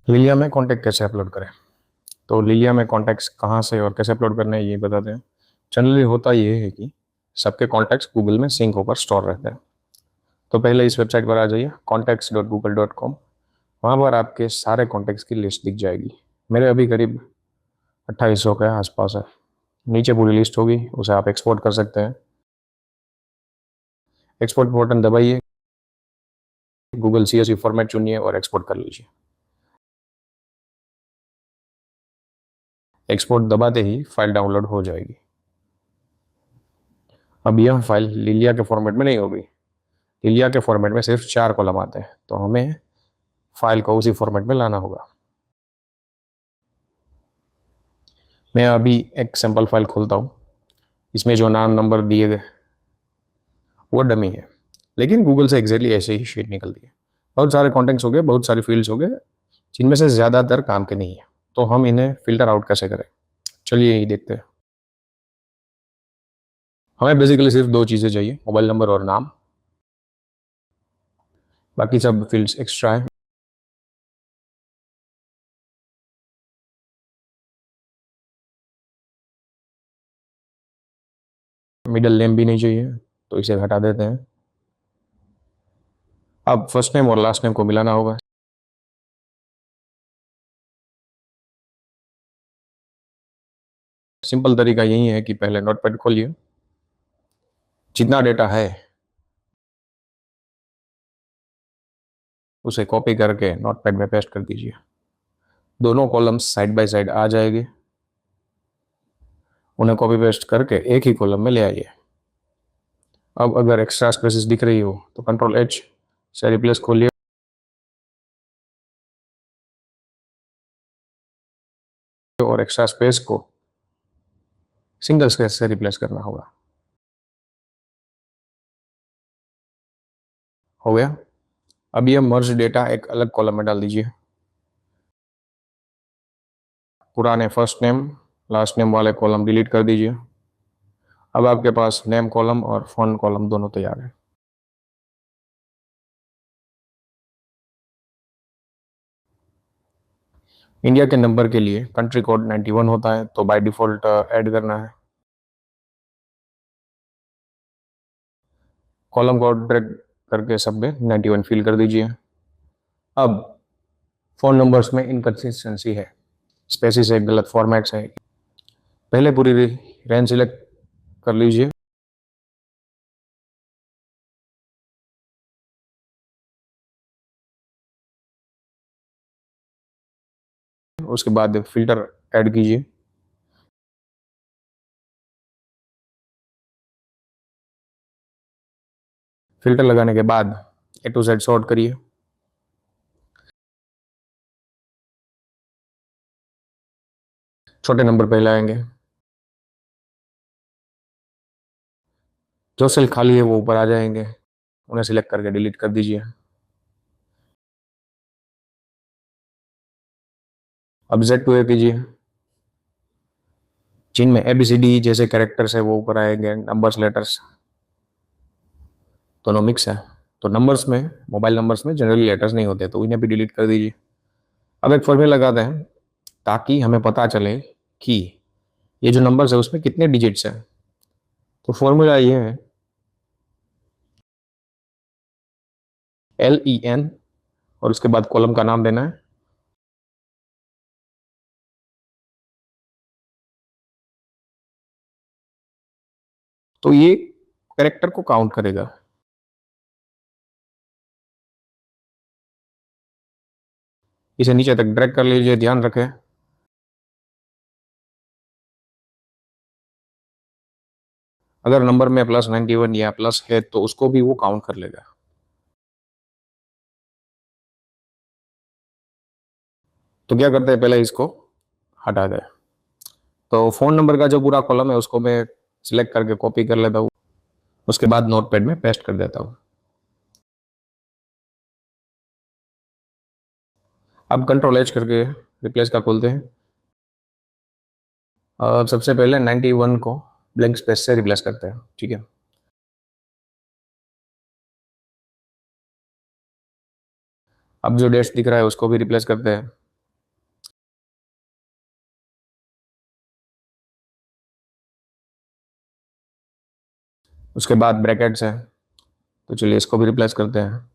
लिलिया में कॉन्टैक्ट कैसे अपलोड करें। तो लिलिया में कॉन्टैक्ट्स कहाँ से और कैसे अपलोड करने हैं ये बताते हैं। जनरली होता ये है कि सबके कॉन्टैक्ट्स गूगल में सिंक होकर स्टोर रहते हैं। तो पहले इस वेबसाइट पर आ जाइए contacts.google.com। वहाँ पर आपके सारे कॉन्टैक्ट्स की लिस्ट दिख जाएगी। मेरे अभी करीब 2800 के आसपास है। नीचे पूरी लिस्ट होगी, उसे आप एक्सपोर्ट कर सकते हैं। एक्सपोर्ट बटन दबाइए, गूगल CSV फॉर्मेट चुनिए और एक्सपोर्ट कर लीजिए। एक्सपोर्ट दबाते ही फाइल डाउनलोड हो जाएगी। अब यह फाइल लिलिया के फॉर्मेट में नहीं होगी। लिलिया के फॉर्मेट में सिर्फ 4 कॉलम आते हैं, तो हमें फाइल को उसी फॉर्मेट में लाना होगा। मैं अभी एक सैंपल फाइल खोलता हूँ। इसमें जो नाम नंबर दिए गए वो डमी है, लेकिन गूगल से एग्जैक्टली ऐसे ही शीट निकलती है। बहुत सारे कॉन्टेंट्स हो गए, बहुत सारी फील्ड्स हो गए, जिनमें से ज़्यादातर काम के नहीं है। तो हम इन्हें फिल्टर आउट कैसे करें, चलिए यही देखते हैं। हमें बेसिकली सिर्फ 2 चीज़ें चाहिए, मोबाइल नंबर और नाम। बाकी सब फील्ड्स एक्स्ट्रा है। मिडल नेम भी नहीं चाहिए, तो इसे हटा देते हैं। अब फर्स्ट नेम और लास्ट नेम को मिलाना होगा। सिंपल तरीका यही है कि पहले नोटपैड खोलिए, जितना डेटा है उसे कॉपी करके नोटपैड में पेस्ट कर दीजिए। दोनों कॉलम्स साइड बाय साइड आ जाएंगे। उन्हें कॉपी पेस्ट करके एक ही कॉलम में ले आइए। अब अगर एक्स्ट्रा स्पेसेस दिख रही हो तो Ctrl+H से रिप्लेस खोलिए और एक्स्ट्रा स्पेस को सिंगल स्पेस से रिप्लेस करना होगा। हो गया। अब ये मर्ज डेटा एक अलग कॉलम में डाल दीजिए। पुराने फर्स्ट नेम लास्ट नेम वाले कॉलम डिलीट कर दीजिए। अब आपके पास नेम कॉलम और फोन कॉलम दोनों तैयार है। इंडिया के नंबर के लिए कंट्री कोड 91 होता है, तो बाय डिफॉल्ट ऐड करना है। कॉलम को ड्रैग करके सब में 91 फिल कर दीजिए। अब फोन नंबर्स में इनकन्सिस्टेंसी है, स्पेसिस है, गलत फॉर्मेट्स है। पहले पूरी रेंज सिलेक्ट कर लीजिए। उसके बाद फिल्टर ऐड कीजिए। फिल्टर लगाने के बाद A to Z सॉर्ट करिए। छोटे नंबर पहले आएंगे। जो सेल खाली है वो ऊपर आ जाएंगे, उन्हें सिलेक्ट करके डिलीट कर दीजिए। अब Z to A कीजिए। जिनमें ABCD जैसे कैरेक्टर्स है वो ऊपर आएंगे, नंबर्स लेटर्स दोनों मिक्स है। तो नंबर्स में, मोबाइल नंबर्स में जनरली लेटर्स नहीं होते, तो इन्हें भी डिलीट कर दीजिए। अब एक फॉर्मूला लगाते हैं ताकि हमें पता चले कि ये जो नंबर्स है उसमें कितने डिजिट्स हैं। तो फॉर्मूला ये है LEN और उसके बाद कॉलम का नाम देना है। तो ये कैरेक्टर को काउंट करेगा। इसे नीचे तक ड्रैग कर लीजिए, ध्यान रखें अगर नंबर में +91 या प्लस है तो उसको भी वो काउंट कर लेगा। तो क्या करते हैं, पहले इसको हटा दें। तो फोन नंबर का जो पूरा कॉलम है उसको मैं सिलेक्ट करके कॉपी कर लेता हूँ। उसके बाद नोटपैड में पेस्ट कर देता हूँ। अब Ctrl+H करके रिप्लेस का खोलते हैं। सबसे पहले 91 को ब्लैंक स्पेस से रिप्लेस करते हैं, ठीक है। अब जो डेट्स दिख रहा है उसको भी रिप्लेस करते हैं। उसके बाद ब्रैकेट्स है, तो चलिए इसको भी रिप्लेस करते हैं।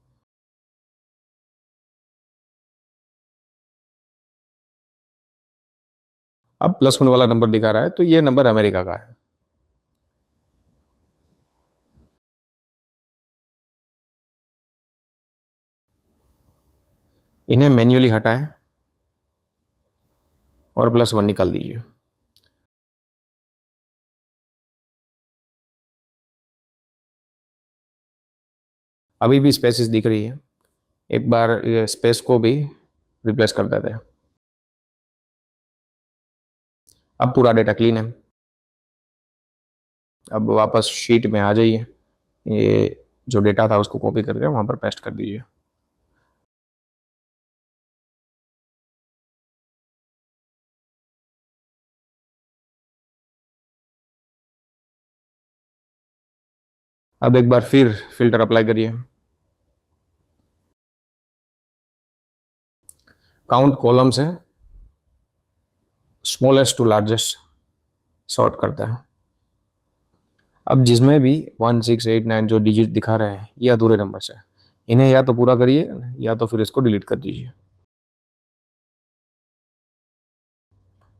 अब +1 वाला नंबर दिखा रहा है, तो ये नंबर अमेरिका का है। इन्हें मैन्युअली हटाएं और +1 निकाल दीजिए। अभी भी स्पेसिस दिख रही है, एक बार ये स्पेस को भी रिप्लेस कर देते हैं। अब पूरा डेटा क्लीन है। अब वापस शीट में आ जाइए, ये जो डेटा था उसको कॉपी करके वहां पर पेस्ट कर दीजिए। अब एक बार फिर फिल्टर अप्लाई करिए। काउंट कॉलम से स्मॉलेस्ट टू लार्जेस्ट सॉर्ट करता है। अब जिसमें भी 1 6 8 9 जो डिजिट दिखा रहे हैं ये अधूरे नंबर्स है, इन्हें या तो पूरा करिए या तो फिर इसको डिलीट कर दीजिए।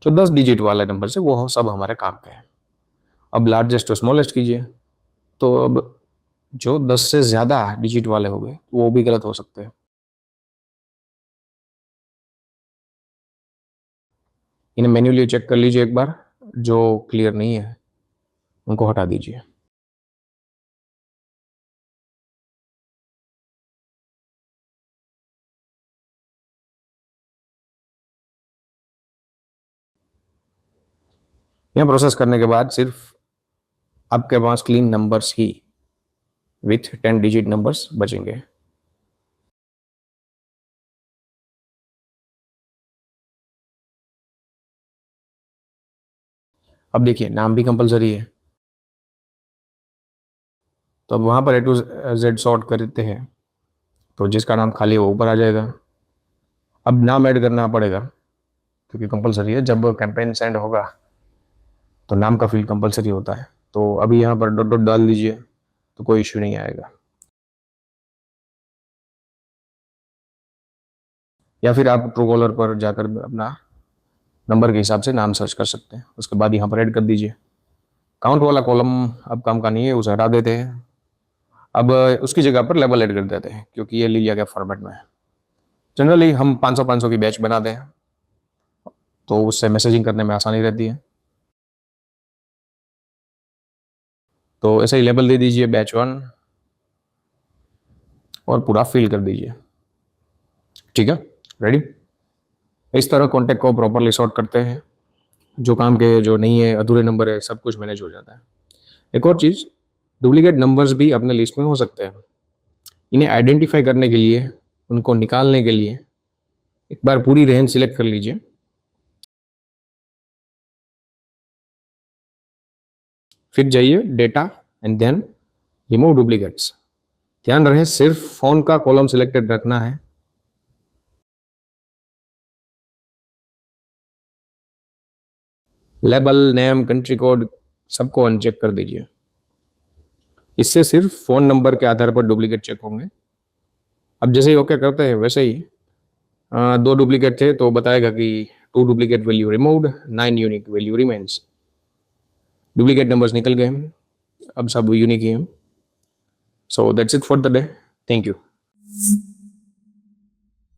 जो 10 डिजिट वाले नंबर है वो सब हमारे काम के हैं। अब लार्जेस्ट टू स्मॉलेस्ट कीजिए, तो अब जो 10 से ज्यादा डिजिट वाले हो गए वो भी गलत हो सकते हैं। इन्हें मैन्युअली चेक कर लीजिए एक बार, जो क्लियर नहीं है उनको हटा दीजिए। यह प्रोसेस करने के बाद सिर्फ आपके पास क्लीन नंबर्स ही विथ 10 डिजिट नंबर्स बचेंगे। अब देखिए नाम भी कंपलसरी है, तो अब वहां पर A to Z सॉर्ट करते हैं, तो जिसका नाम खाली है वो ऊपर आ जाएगा। अब नाम ऐड करना पड़ेगा क्योंकि कंपलसरी है, जब कैंपेन सेंड होगा तो नाम का फील्ड कंपलसरी होता है। तो अभी यहाँ पर डॉट डॉट डाल दीजिए, तो कोई इश्यू नहीं आएगा। या फिर आप ट्रूकॉलर पर जाकर अपना नंबर के हिसाब से नाम सर्च कर सकते हैं, उसके बाद यहाँ पर ऐड कर दीजिए। काउंट वाला कॉलम अब काम का नहीं है, उसे हटा देते हैं। अब उसकी जगह पर लेबल ऐड कर देते हैं, क्योंकि ये लिया गया फॉर्मेट में है। जनरली हम 500-500 की बैच बनाते हैं, तो उससे मैसेजिंग करने में आसानी रहती है। तो ऐसे ही लेबल दे दीजिए बैच 1 और पूरा फिल कर दीजिए। ठीक है, रेडी। इस तरह कॉन्टेक्ट को प्रॉपरली सॉर्ट करते हैं, जो काम के जो नहीं है अधूरे नंबर है सब कुछ मैनेज हो जाता है। एक और चीज़, डुप्लीकेट नंबर्स भी अपने लिस्ट में हो सकते हैं। इन्हें आइडेंटिफाई करने के लिए, उनको निकालने के लिए एक बार पूरी रेंज सिलेक्ट कर लीजिए। फिर जाइए data and then remove duplicates. ध्यान रहे सिर्फ फोन का कॉलम सिलेक्टेड रखना है। लेबल, नेम, कंट्री कोड सबको अनचेक कर दीजिए। इससे सिर्फ फोन नंबर के आधार पर डुप्लीकेट चेक होंगे। अब जैसे ही ओके करते हैं वैसे ही 2 डुप्लीकेट थे तो बताएगा कि 2 duplicate value removed, 9 unique value remains. Duplicate numbers निकल गए, अब सब यूनिक ही हैं। So that's it for the day. Thank you.